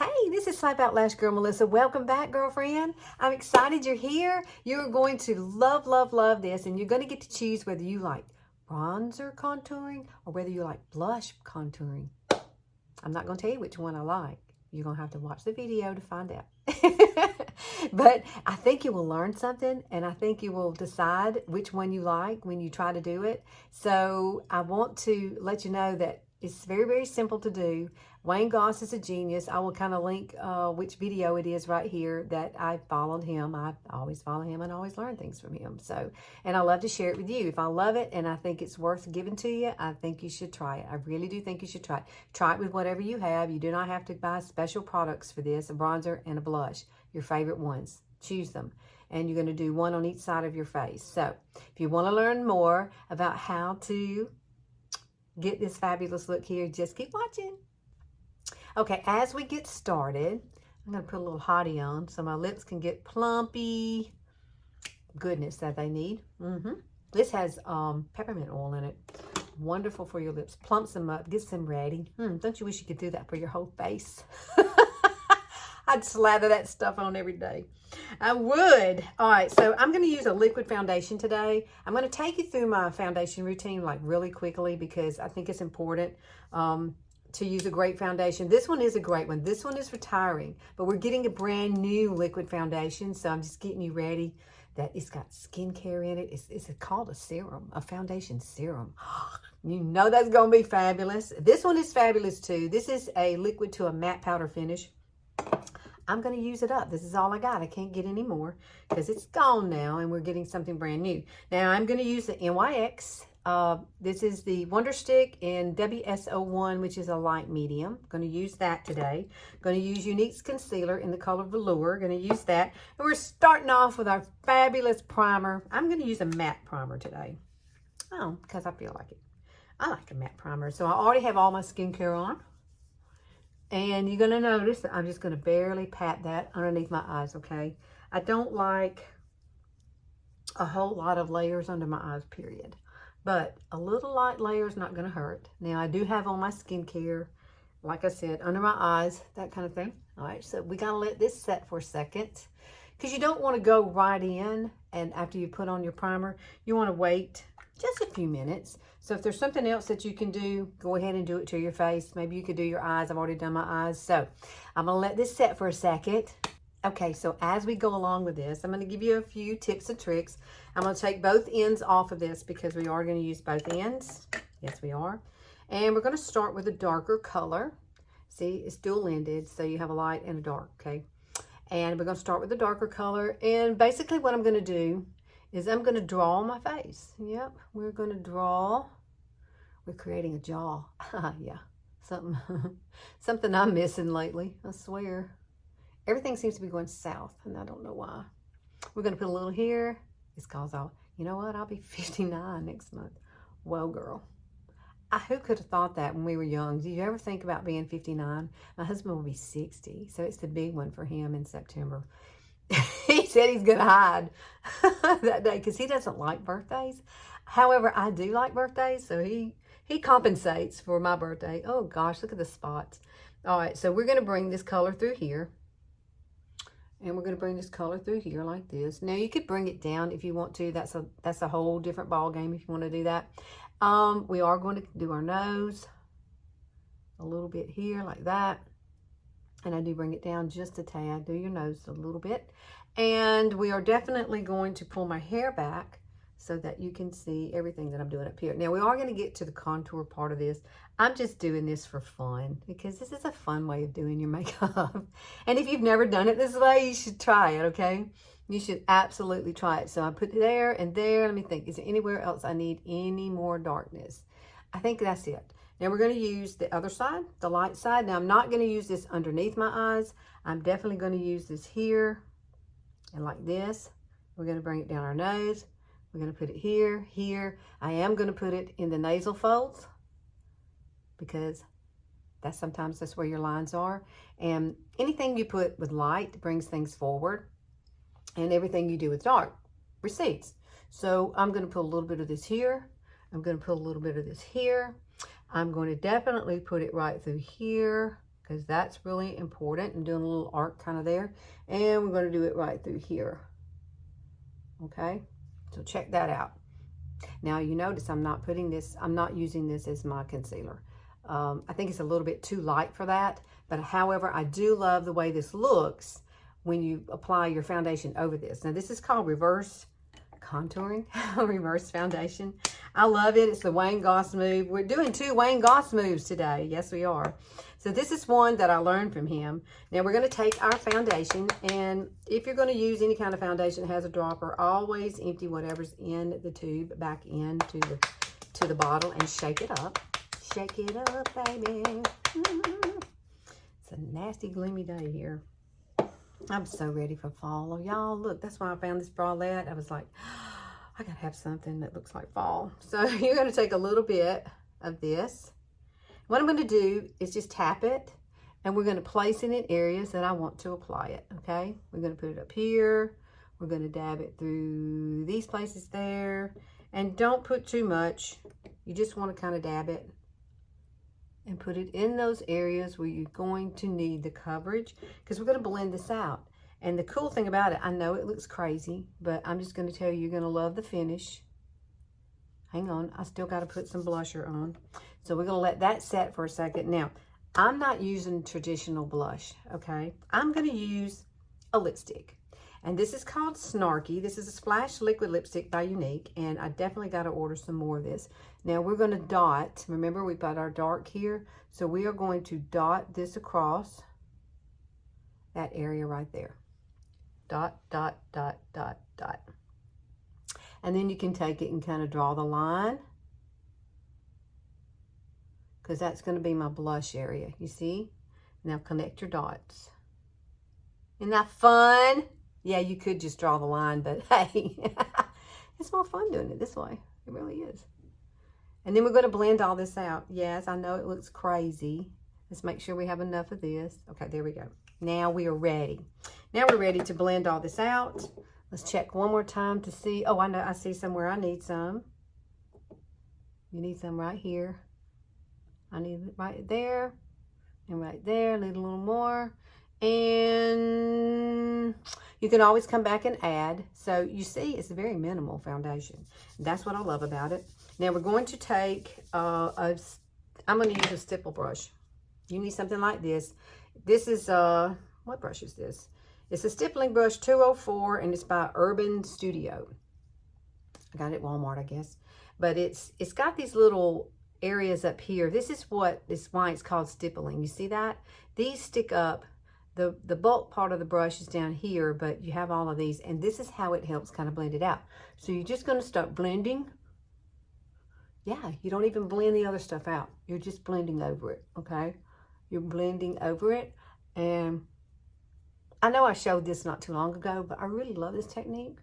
Hey, this is Swipe Out Lash Girl Melissa. Welcome back, girlfriend. I'm excited you're here. You're going to love, love, love this, and you're going to get to choose whether you like bronzer contouring or whether you like blush contouring. I'm not going to tell you which one I like. You're going to have to watch the video to find out. But I think you will learn something, and I think you will decide which one you like when you try to do it. So I want to let you know that it's very, very simple to do. Wayne Goss is a genius. I will kind of link which video it is right here that I followed him. I always follow him and always learn things from him. So, and I love to share it with you. If I love it and I think it's worth giving to you, I think you should try it. I really do think you should try it. Try it with whatever you have. You do not have to buy special products for this, a bronzer and a blush, your favorite ones. Choose them. And you're going to do one on each side of your face. So, if you want to learn more about how to get this fabulous look here, just keep watching. Okay, as we get started, I'm going to put a little Hottie on so my lips can get plumpy goodness that they need. This has peppermint oil in it. Wonderful for your lips. Plumps them up, gets them ready. Don't you wish you could do that for your whole face? I'd slather that stuff on every day. I would. All right, so I'm going to use a liquid foundation today. I'm going to take you through my foundation routine like really quickly because I think it's important to use a great foundation. This one is a great one. This one is retiring, but we're getting a brand new liquid foundation, so I'm just getting you ready that it's got skincare in it. It's called a serum, a foundation serum. You know that's going to be fabulous. This one is fabulous too. This is a liquid to a matte powder finish. I'm going to use it up. This is all I got. I can't get any more because it's gone now and we're getting something brand new. Now I'm going to use the NYX. This is the Wonder Stick in WS01, which is a light medium. I'm going to use that today. I'm going to use Younique's concealer in the color Velour. Going to use that. And we're starting off with our fabulous primer. I'm going to use a matte primer today. Oh, because I feel like it. I like a matte primer. So I already have all my skincare on. And you're going to notice that I'm just going to barely pat that underneath my eyes, okay? I don't like a whole lot of layers under my eyes, period. But a little light layer is not going to hurt. Now, I do have on my skincare, like I said, under my eyes, that kind of thing. All right, so we got to let this set for a second because you don't want to go right in. And after you put on your primer, you want to wait just a few minutes. So if there's something else that you can do, go ahead and do it to your face. Maybe you could do your eyes. I've already done my eyes. So I'm going to let this set for a second. Okay, so as we go along with this, I'm going to give you a few tips and tricks. I'm going to take both ends off of this because we are going to use both ends. Yes, we are. And we're going to start with a darker color. See, it's dual-ended, so you have a light and a dark, okay? And we're going to start with the darker color. And basically what I'm going to do is I'm going to draw my face. Yep, we're going to draw. We're creating a jaw. Yeah, something I'm missing lately, I swear. Everything seems to be going south, and I don't know why. We're going to put a little here. It's because you know what? I'll be 59 next month. Whoa, girl. Who could have thought that when we were young? Did you ever think about being 59? My husband will be 60, so it's the big one for him in September. He said he's going to hide that day because he doesn't like birthdays. However, I do like birthdays, so he compensates for my birthday. Oh, gosh, look at the spots. All right, so we're going to bring this color through here. And we're going to bring this color through here like this. Now, you could bring it down if you want to. That's a whole different ball game if you want to do that. We are going to do our nose a little bit here like that. And I do bring it down just a tad. Do your nose a little bit. And we are definitely going to pull my hair back so that you can see everything that I'm doing up here. Now, we are going to get to the contour part of this. I'm just doing this for fun because this is a fun way of doing your makeup. And if you've never done it this way, you should try it, okay? You should absolutely try it. So I put it there and there. Let me think. Is there anywhere else I need any more darkness? I think that's it. Now we're going to use the other side, the light side. Now I'm not going to use this underneath my eyes. I'm definitely going to use this here and like this. We're going to bring it down our nose. We're going to put it here, here. I am going to put it in the nasal folds because sometimes that's where your lines are. And anything you put with light brings things forward. And everything you do with dark recedes. So I'm going to put a little bit of this here. I'm going to put a little bit of this here. I'm going to definitely put it right through here because that's really important. I'm doing a little arc kind of there. And we're going to do it right through here. Okay, so check that out. Now you notice I'm not using this as my concealer. I think it's a little bit too light for that, but however, I do love the way this looks when you apply your foundation over this. Now this is called reverse contouring, reverse foundation. I love it. It's the Wayne Goss move. We're doing 2 Wayne Goss moves today. Yes, we are. So this is one that I learned from him. Now we're going to take our foundation, and if you're going to use any kind of foundation that has a dropper, always empty whatever's in the tube back into the bottle and shake it up. Shake it up, baby. It's a nasty, gloomy day here. I'm so ready for fall. Oh, y'all, look, that's why I found this bralette. I was like, I gotta have something that looks like fall. So you're gonna take a little bit of this. What I'm gonna do is just tap it, and we're gonna place it in areas that I want to apply it, okay? We're gonna put it up here. We're gonna dab it through these places there. And don't put too much. You just wanna kind of dab it and put it in those areas where you're going to need the coverage, because we're going to blend this out. And the cool thing about it, I know it looks crazy, but I'm just going to tell you, you're going to love the finish. Hang on, I still got to put some blusher on. So we're going to let that set for a second. Now, I'm not using traditional blush, okay? I'm going to use a lipstick. And this is called Snarky. This is a Splash Liquid Lipstick by Younique, and I definitely got to order some more of this. Now we're going to dot. Remember, we've got our dark here, so we are going to dot this across that area right there. Dot, dot, dot, dot, dot. And then you can take it and kind of draw the line, because that's going to be my blush area. You see? Now connect your dots. Isn't that fun? Yeah, you could just draw the line, but hey, it's more fun doing it this way. It really is. And then we're going to blend all this out. Yes, I know it looks crazy. Let's make sure we have enough of this. Okay, there we go. Now we are ready. Now we're ready to blend all this out. Let's check one more time to see. Oh, I know, I see somewhere I need some. You need some right here. I need it right there and right there. Need a little more. And you can always come back and add. So you see, it's a very minimal foundation. That's what I love about it. Now we're going to take, I'm going to use a stipple brush. You need something like this. This is, what brush is this? It's a stippling brush 204, and it's by Urban Studio. I got it at Walmart, I guess. But it's got these little areas up here. This is why it's called stippling. You see that? These stick up. The bulk part of the brush is down here, but you have all of these, and this is how it helps kind of blend it out. So you're just going to start blending. Yeah, you don't even blend the other stuff out. You're just blending over it, okay? You're blending over it, and I know I showed this not too long ago, but I really love this technique,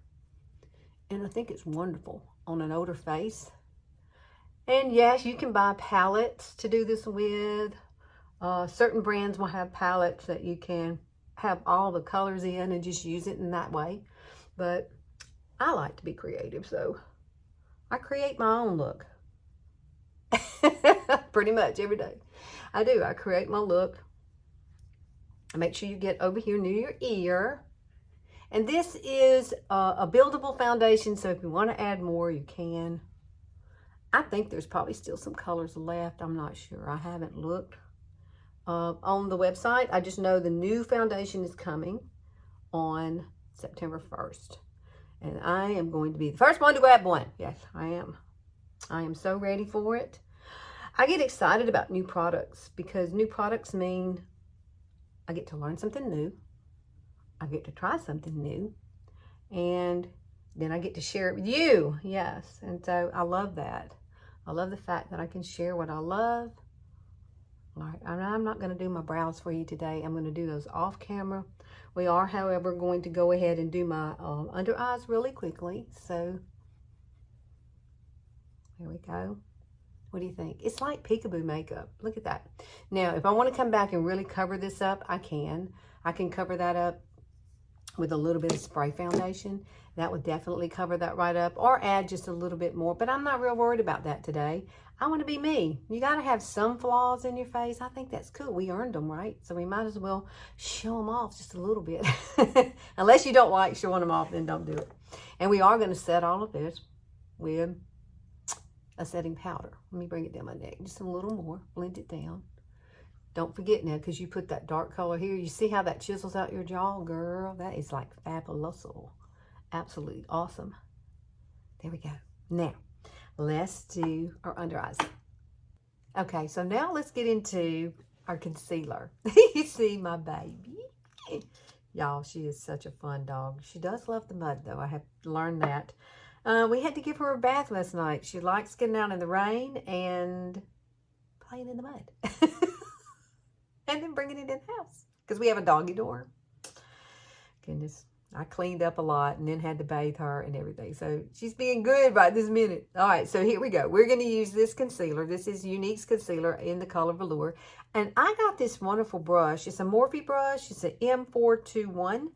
and I think it's wonderful on an older face. And yes, you can buy palettes to do this with. Certain brands will have palettes that you can have all the colors in and just use it in that way. But I like to be creative, so I create my own look. Pretty much every day. I do. I create my look. Make sure you get over here near your ear. And this is a buildable foundation, so if you want to add more, you can. I think there's probably still some colors left. I'm not sure. I haven't looked on the website. I just know the new foundation is coming on September 1st. And I am going to be the first one to grab one. Yes, I am. I am so ready for it. I get excited about new products because new products mean I get to learn something new. I get to try something new. And then I get to share it with you. Yes. And so I love that. I love the fact that I can share what I love. All right, I'm not going to do my brows for you today. I'm going to do those off camera. We are, however, going to go ahead and do my under eyes really quickly. So, there we go. What do you think? It's like peekaboo makeup. Look at that. Now, if I want to come back and really cover this up, I can. I can cover that up with a little bit of spray foundation. That would definitely cover that right up, or add just a little bit more, but I'm not real worried about that today. I want to be me. You got to have some flaws in your face. I think that's cool. We earned them, right? So we might as well show them off just a little bit. Unless you don't like showing them off, then don't do it. And we are going to set all of this with a setting powder. Let me bring it down my neck just a little more. Blend it down. Don't forget now, because you put that dark color here. You see how that chisels out your jaw, girl? That is like fabulous. Absolutely awesome. There we go. Now, let's do our under eyes. Okay, so now let's get into our concealer. You see my baby? Y'all, she is such a fun dog. She does love the mud, though. I have learned that. We had to give her a bath last night. She likes getting out in the rain and playing in the mud. And then bringing it in the house. Because we have a doggy door. Goodness. I cleaned up a lot and then had to bathe her and everything. So she's being good right this minute. All right, so here we go. We're going to use this concealer. This is Younique's concealer in the color Velour. And I got this wonderful brush. It's a Morphe brush. It's an M421.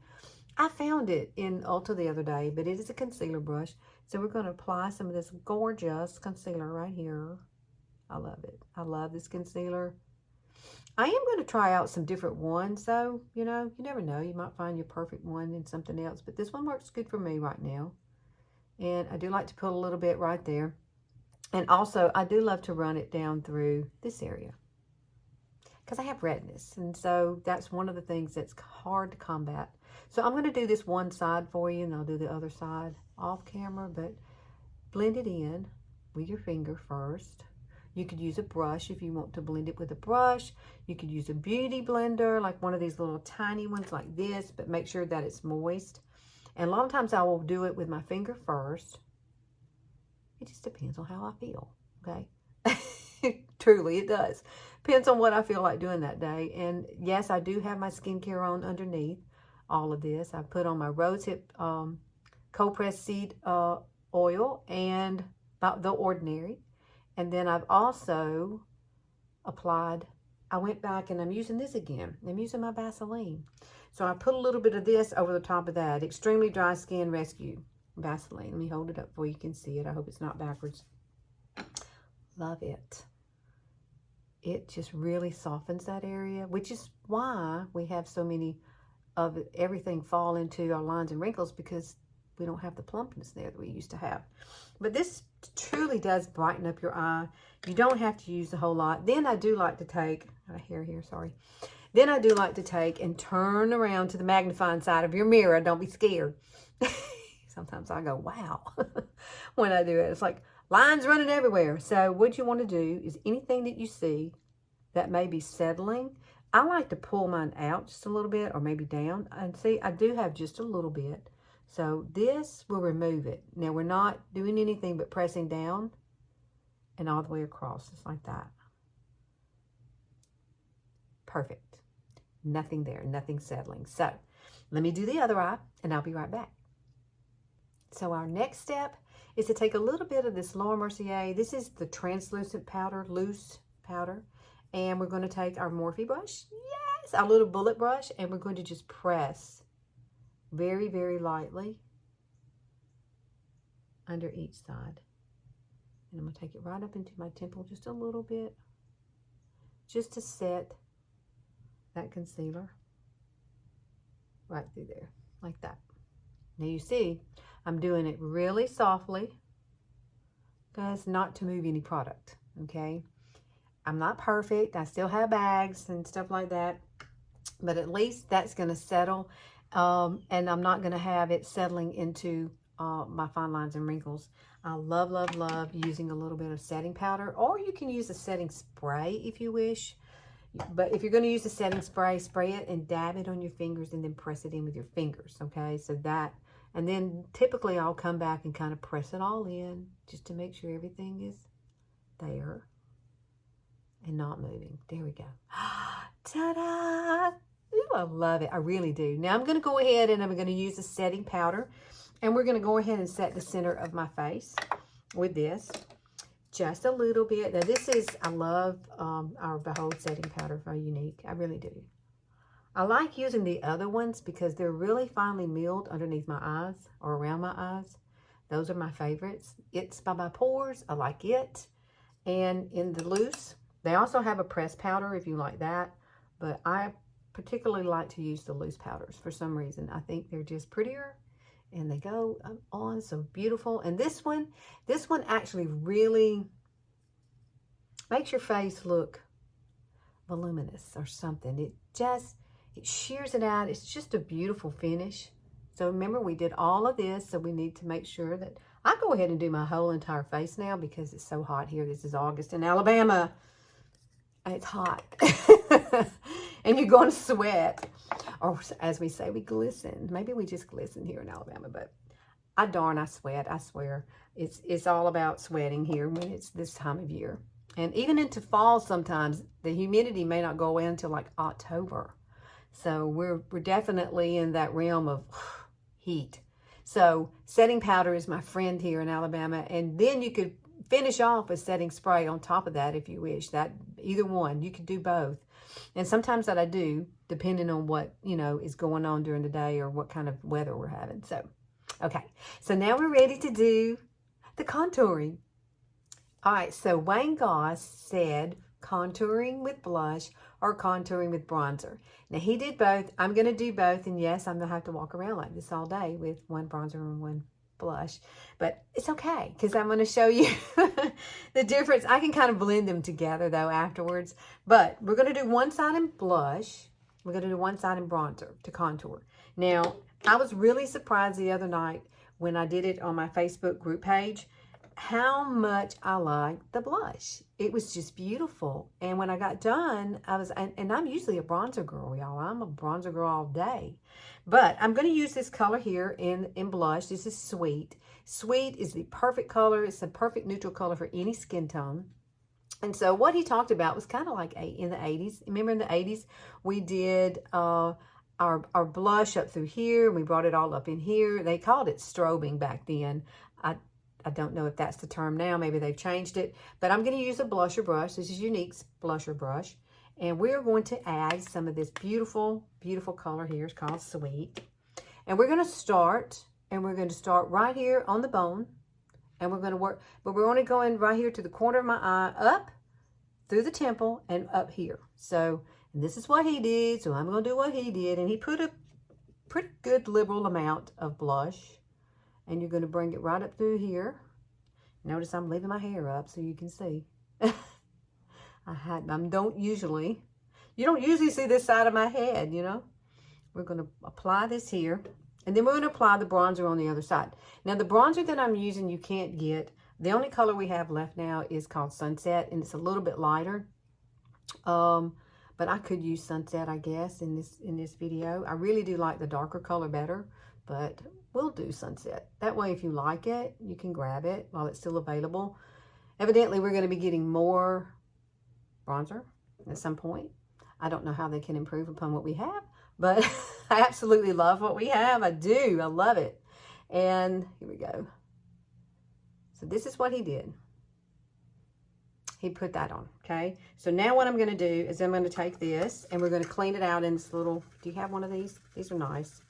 I found it in Ulta the other day, but it is a concealer brush. So we're going to apply some of this gorgeous concealer right here. I love it. I love this concealer. I am going to try out some different ones, though. You know, you never know. You might find your perfect one in something else. But this one works good for me right now. And I do like to put a little bit right there. And also, I do love to run it down through this area. Because I have redness. And so, that's one of the things that's hard to combat. So, I'm going to do this one side for you. And I'll do the other side off camera. But blend it in with your finger first. You could use a brush if you want to blend it with a brush. You could use a beauty blender, like one of these little tiny ones like this, but make sure that it's moist. And a lot of times I will do it with my finger first. It just depends on how I feel, okay? Truly, it does. Depends on what I feel like doing that day. And yes, I do have my skincare on underneath all of this. I put on my rosehip cold pressed seed oil and The Ordinary. And then I've also applied, I went back and I'm using this again. I'm using my Vaseline. So I put a little bit of this over the top of that. Extremely Dry Skin Rescue Vaseline. Let me hold it up so you can see it. I hope it's not backwards. Love it. It just really softens that area, which is why we have so many of everything fall into our lines and wrinkles, because we don't have the plumpness there that we used to have. But this truly does brighten up your eye. You don't have to use a whole lot. Then I do like to take, got a hair here, sorry. Then I do like to take and turn around to the magnifying side of your mirror. Don't be scared. Sometimes I go, wow, when I do it. It's like lines running everywhere. So what you want to do is anything that you see that may be settling, I like to pull mine out just a little bit or maybe down. And see, I do have just a little bit. So this will remove it. Now we're not doing anything but pressing down and all the way across, just like that. Perfect. Nothing there, nothing settling. So let me do the other eye and I'll be right back. So our next step is to take a little bit of this Laura Mercier. This is the translucent powder, loose powder. And we're going to take our Morphe brush. Yes, our little bullet brush. And we're going to just press very, very lightly under each side. And I'm going to take it right up into my temple just a little bit, just to set that concealer right through there, like that. Now you see, I'm doing it really softly, because not to move any product, okay? I'm not perfect. I still have bags and stuff like that, but at least that's going to settle. And I'm not going to have it settling into my fine lines and wrinkles. I love, love, love using a little bit of setting powder, or you can use a setting spray if you wish. But if you're going to use a setting spray, spray it and dab it on your fingers and then press it in with your fingers, okay? So that, and then typically I'll come back and kind of press it all in just to make sure everything is there and not moving. There we go. Ta-da! Ooh, I love it. I really do. Now I'm going to go ahead and I'm going to use a setting powder. And we're going to go ahead and set the center of my face with this. Just a little bit. Now this is, I love our Behold setting powder by Younique. I really do. I like using the other ones because they're really finely milled underneath my eyes or around my eyes. Those are my favorites. It's by my pores. I like it. And in the loose, they also have a pressed powder if you like that. But I particularly like to use the loose powders for some reason. I think they're just prettier and they go on so beautiful. And this one actually really makes your face look voluminous or something. It shears it out. It's just a beautiful finish. So remember, we did all of this, so we need to make sure that I go ahead and do my whole entire face now because it's so hot here. This is August in Alabama. It's hot. And you're going to sweat. Or as we say, we glisten. Maybe we just glisten here in Alabama, but I sweat, I swear. It's all about sweating here when it's this time of year. And even into fall sometimes, the humidity may not go away until like October. So we're definitely in that realm of heat. So setting powder is my friend here in Alabama. And then you could finish off with setting spray on top of that if you wish. That either one, you could do both. And sometimes that I do, depending on what, is going on during the day or what kind of weather we're having. So, okay. So now we're ready to do the contouring. All right, so Wayne Goss said contouring with blush or contouring with bronzer. Now, he did both. I'm going to do both, and yes, I'm going to have to walk around like this all day with one bronzer and one blush, but it's okay because I'm going to show you the difference. I can kind of blend them together, though, afterwards, but we're going to do one side in blush. We're going to do one side in bronzer to contour. Now, I was really surprised the other night when I did it on my Facebook group page how much I liked the blush. It was just beautiful. And when I got done, and I'm usually a bronzer girl, y'all. I'm a bronzer girl all day. But I'm going to use this color here in blush. This is Sweet. Sweet is the perfect color. It's a perfect neutral color for any skin tone. And so what he talked about was kind of like in the 80s. Remember in the 80s, we did our blush up through here. And we brought it all up in here. They called it strobing back then. I don't know if that's the term now. Maybe they've changed it. But I'm going to use a blusher brush. This is Younique's blusher brush. And we're going to add some of this beautiful, beautiful color here. It's called Sweet. And we're going to start right here on the bone. And we're going to work, but we're only going right here to the corner of my eye, up through the temple and up here. So, and this is what he did. So I'm going to do what he did. And he put a pretty good liberal amount of blush. And you're going to bring it right up through here. Notice I'm leaving my hair up so you can see. You don't usually see this side of my head, We're going to apply this here. And then we're going to apply the bronzer on the other side. Now, the bronzer that I'm using, you can't get. The only color we have left now is called Sunset. And it's a little bit lighter. But I could use Sunset, I guess, in this video. I really do like the darker color better. But we'll do Sunset. That way, if you like it, you can grab it while it's still available. Evidently, we're going to be getting more bronzer at some point. I don't know how they can improve upon what we have, but I absolutely love what we have. I do. I love it. And here we go. So this is what he did. He put that on, okay? So now what I'm going to do is I'm going to take this and we're going to clean it out in this little, do you have one of these? These are nice.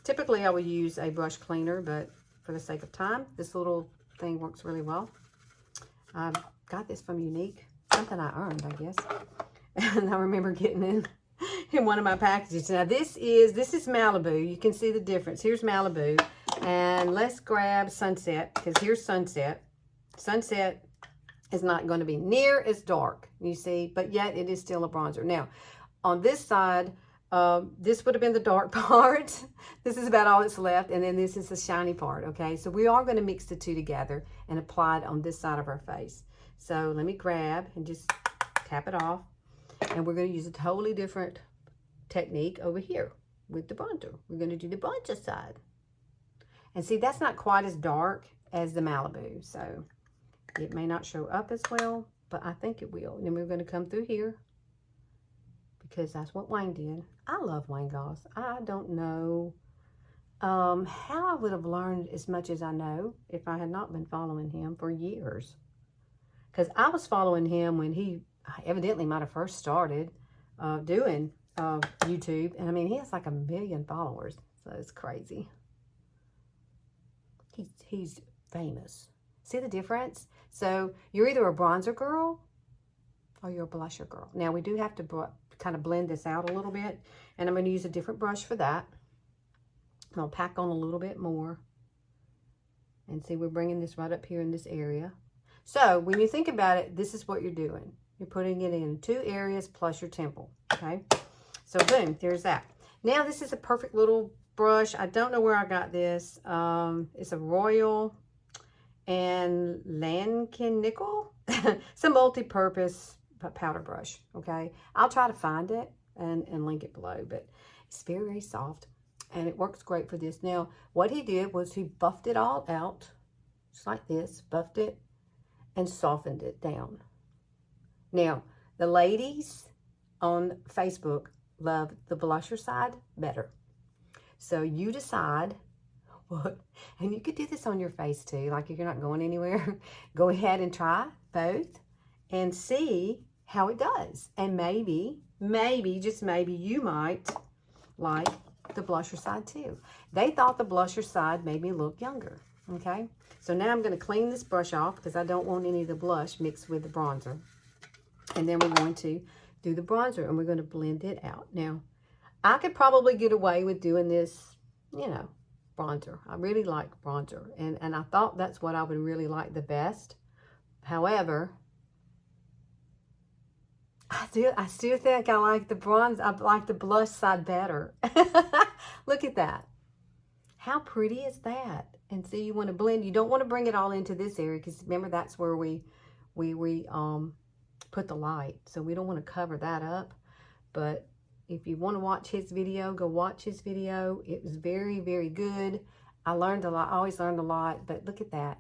Typically I would use a brush cleaner, but for the sake of time, this little thing works really well. I got this from Younique, something I earned, I guess. And I remember getting in one of my packages. Now this is Malibu. You can see the difference. Here's Malibu, and let's grab Sunset because here's Sunset. Sunset is not going to be near as dark, you see, but yet it is still a bronzer. Now, on this side, this would have been the dark part. This is about all that's left. And then this is the shiny part. Okay. So we are going to mix the two together and apply it on this side of our face. So let me grab and just tap it off. And we're going to use a totally different technique over here with the bronzer. We're going to do the bronzer side. And see, that's not quite as dark as the Malibu. So it may not show up as well, but I think it will. And then we're going to come through here, because that's what Wayne did. I love Wayne Goss. I don't know how I would have learned as much as I know if I had not been following him for years. Because I was following him when he evidently might have first started doing YouTube. And I mean, he has like 1 million followers. So it's crazy. He's famous. See the difference? So you're either a bronzer girl or you're a blusher girl. Now we do have to kind of blend this out a little bit. And I'm going to use a different brush for that. I'm going to pack on a little bit more. And see, we're bringing this right up here in this area. So when you think about it, this is what you're doing. You're putting it in 2 areas plus your temple, okay? So boom, there's that. Now this is a perfect little brush. I don't know where I got this. It's a Royal and Lankin Nickel. It's a multi-purpose powder brush, okay? I'll try to find it and link it below, but it's very, very soft. And it works great for this. Now, what he did was he buffed it all out, just like this, buffed it, and softened it down. Now, the ladies on Facebook love the blusher side better. So you decide what, and you could do this on your face too, like if you're not going anywhere. Go ahead and try both and see how it does. And maybe, just maybe, you might like the blusher side too. They thought the blusher side made me look younger, okay? So now I'm going to clean this brush off because I don't want any of the blush mixed with the bronzer. And then we're going to do the bronzer and we're going to blend it out. Now, I could probably get away with doing this, you know, bronzer. I really like bronzer. And I thought that's what I would really like the best. However, I still think I like the bronze. I like the blush side better. Look at that. How pretty is that? And so you want to blend. You don't want to bring it all into this area because remember that's where we put the light. So we don't want to cover that up. But if you want to watch his video, go watch his video. It was very, very good. I learned a lot. I always learned a lot. But look at that.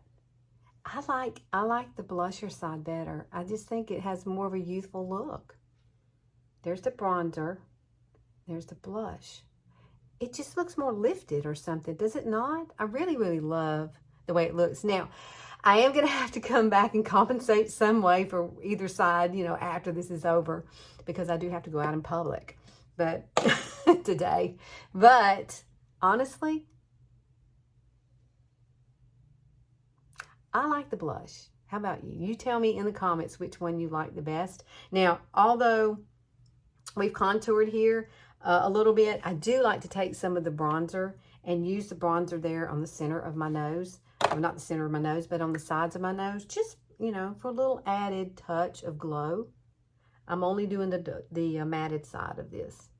I like the blusher side better. I just think it has more of a youthful look. There's the bronzer. There's the blush. It just looks more lifted or something, does it not? I really, really love the way it looks. Now, I am going to have to come back and compensate some way for either side, you know, after this is over, because I do have to go out in public but today. But honestly, I like the blush. How about you? You tell me in the comments which one you like the best. Now, although we've contoured here a little bit, I do like to take some of the bronzer and use the bronzer there on the center of my nose. Well, not the center of my nose, but on the sides of my nose. Just, you know, for a little added touch of glow. I'm only doing the matted side of this.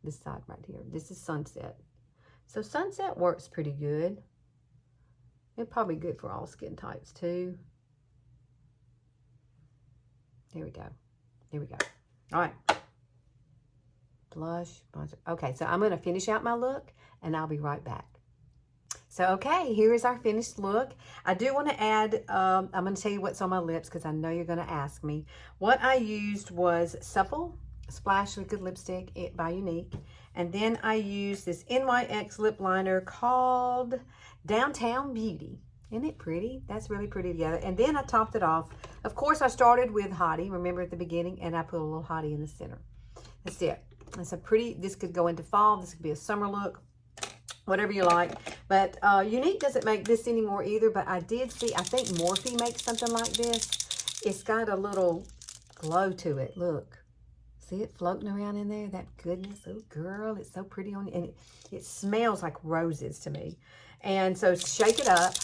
This side right here. This is Sunset. So Sunset works pretty good. It's probably good for all skin types too. There we go. There we go. All right. Blush, bronzer. Okay, so I'm going to finish out my look and I'll be right back. So, okay, here is our finished look. I do want to add, I'm going to tell you what's on my lips because I know you're going to ask me. What I used was Supple Splash Liquid Lipstick by Younique. And then I used this NYX lip liner called Downtown Beauty. Isn't it pretty? That's really pretty together. And then I topped it off. Of course, I started with Hottie, remember at the beginning, and I put a little Hottie in the center. That's it. It's a pretty, this could go into fall. This could be a summer look, whatever you like. But Younique doesn't make this anymore either, but I did see, I think Morphe makes something like this. It's got a little glow to it. Look. See it floating around in there? That goodness. Oh, girl, it's so pretty on you. And it smells like roses to me. And so shake it up.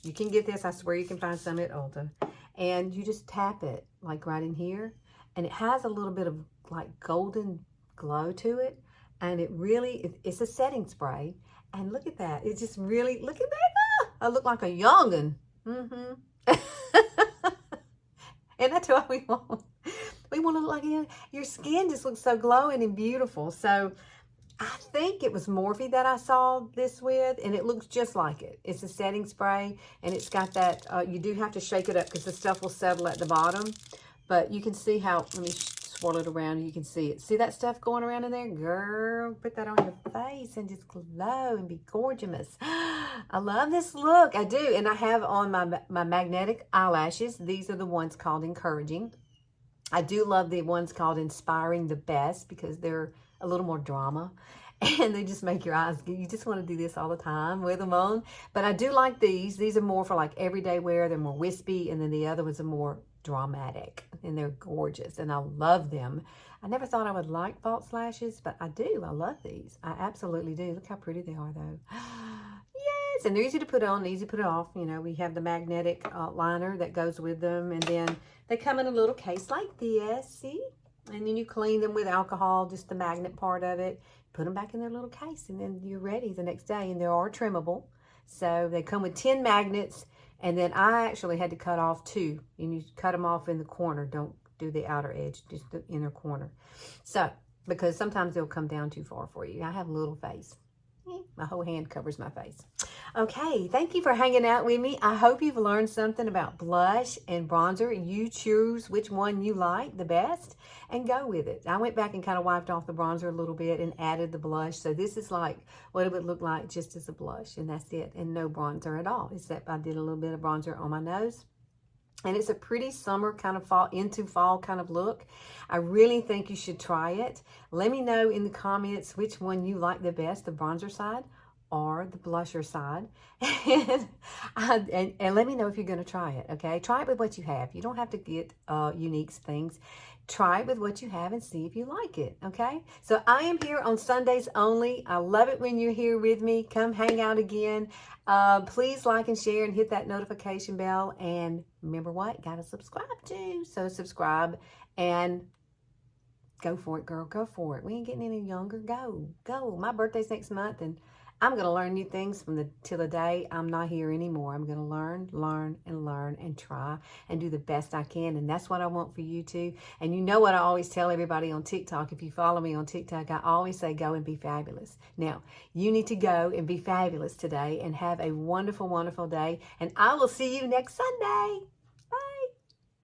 You can get this. I swear you can find some at Ulta. And you just tap it like right in here. And it has a little bit of like golden glow to it. And it really, it's a setting spray. And look at that. It just really, look at that. Ah, I look like a young'un. And that's what we want. We want to look like your skin just looks so glowing and beautiful. So I think it was Morphe that I saw this with, and it looks just like it. It's a setting spray, and it's got that, you do have to shake it up because the stuff will settle at the bottom. But you can see how, let me swirl it around, you can see it. See that stuff going around in there? Girl, put that on your face and just glow and be gorgeous. I love this look. I do. And I have on my magnetic eyelashes. These are the ones called Encouraging. I do love the ones called Inspiring the Best because they're a little more drama. And they just make your eyes, you just want to do this all the time with them on. But I do like these. These are more for like everyday wear. They're more wispy. And then the other ones are more dramatic. And they're gorgeous. And I love them. I never thought I would like false lashes, but I do. I love these. I absolutely do. Look how pretty they are, though. Yes, and they're easy to put on, easy to put off. You know, we have the magnetic liner that goes with them. And then they come in a little case like this, see? And then you clean them with alcohol, just the magnet part of it. Put them back in their little case, and then you're ready the next day. And they are trimmable. So they come with 10 magnets. And then I actually had to cut off 2. And you cut them off in the corner. Don't do the outer edge, just the inner corner. So, because sometimes they'll come down too far for you. I have a little face. My whole hand covers my face. Okay, thank you for hanging out with me. I hope you've learned something about blush and bronzer. You choose which one you like the best and go with it. I went back and kind of wiped off the bronzer a little bit and added the blush. So this is like what it would look like just as a blush, and that's it, and no bronzer at all, except I did a little bit of bronzer on my nose. And it's a pretty summer kind of fall, into fall kind of look. I really think you should try it. Let me know in the comments which one you like the best, the bronzer side or the blusher side. And let me know if you're going to try it, okay? Try it with what you have. You don't have to get Younique's things. Try it with what you have and see if you like it, okay? So I am here on Sundays only. I love it when you're here with me. Come hang out again. Please like and share and hit that notification bell. And remember what? Got to subscribe too. So subscribe and go for it, girl. Go for it. We ain't getting any younger. Go. Go. My birthday's next month, and I'm going to learn new things till the day I'm not here anymore. I'm going to learn, and try and do the best I can. And that's what I want for you too. And you know what I always tell everybody on TikTok. If you follow me on TikTok, I always say go and be fabulous. Now, you need to go and be fabulous today and have a wonderful, wonderful day. And I will see you next Sunday.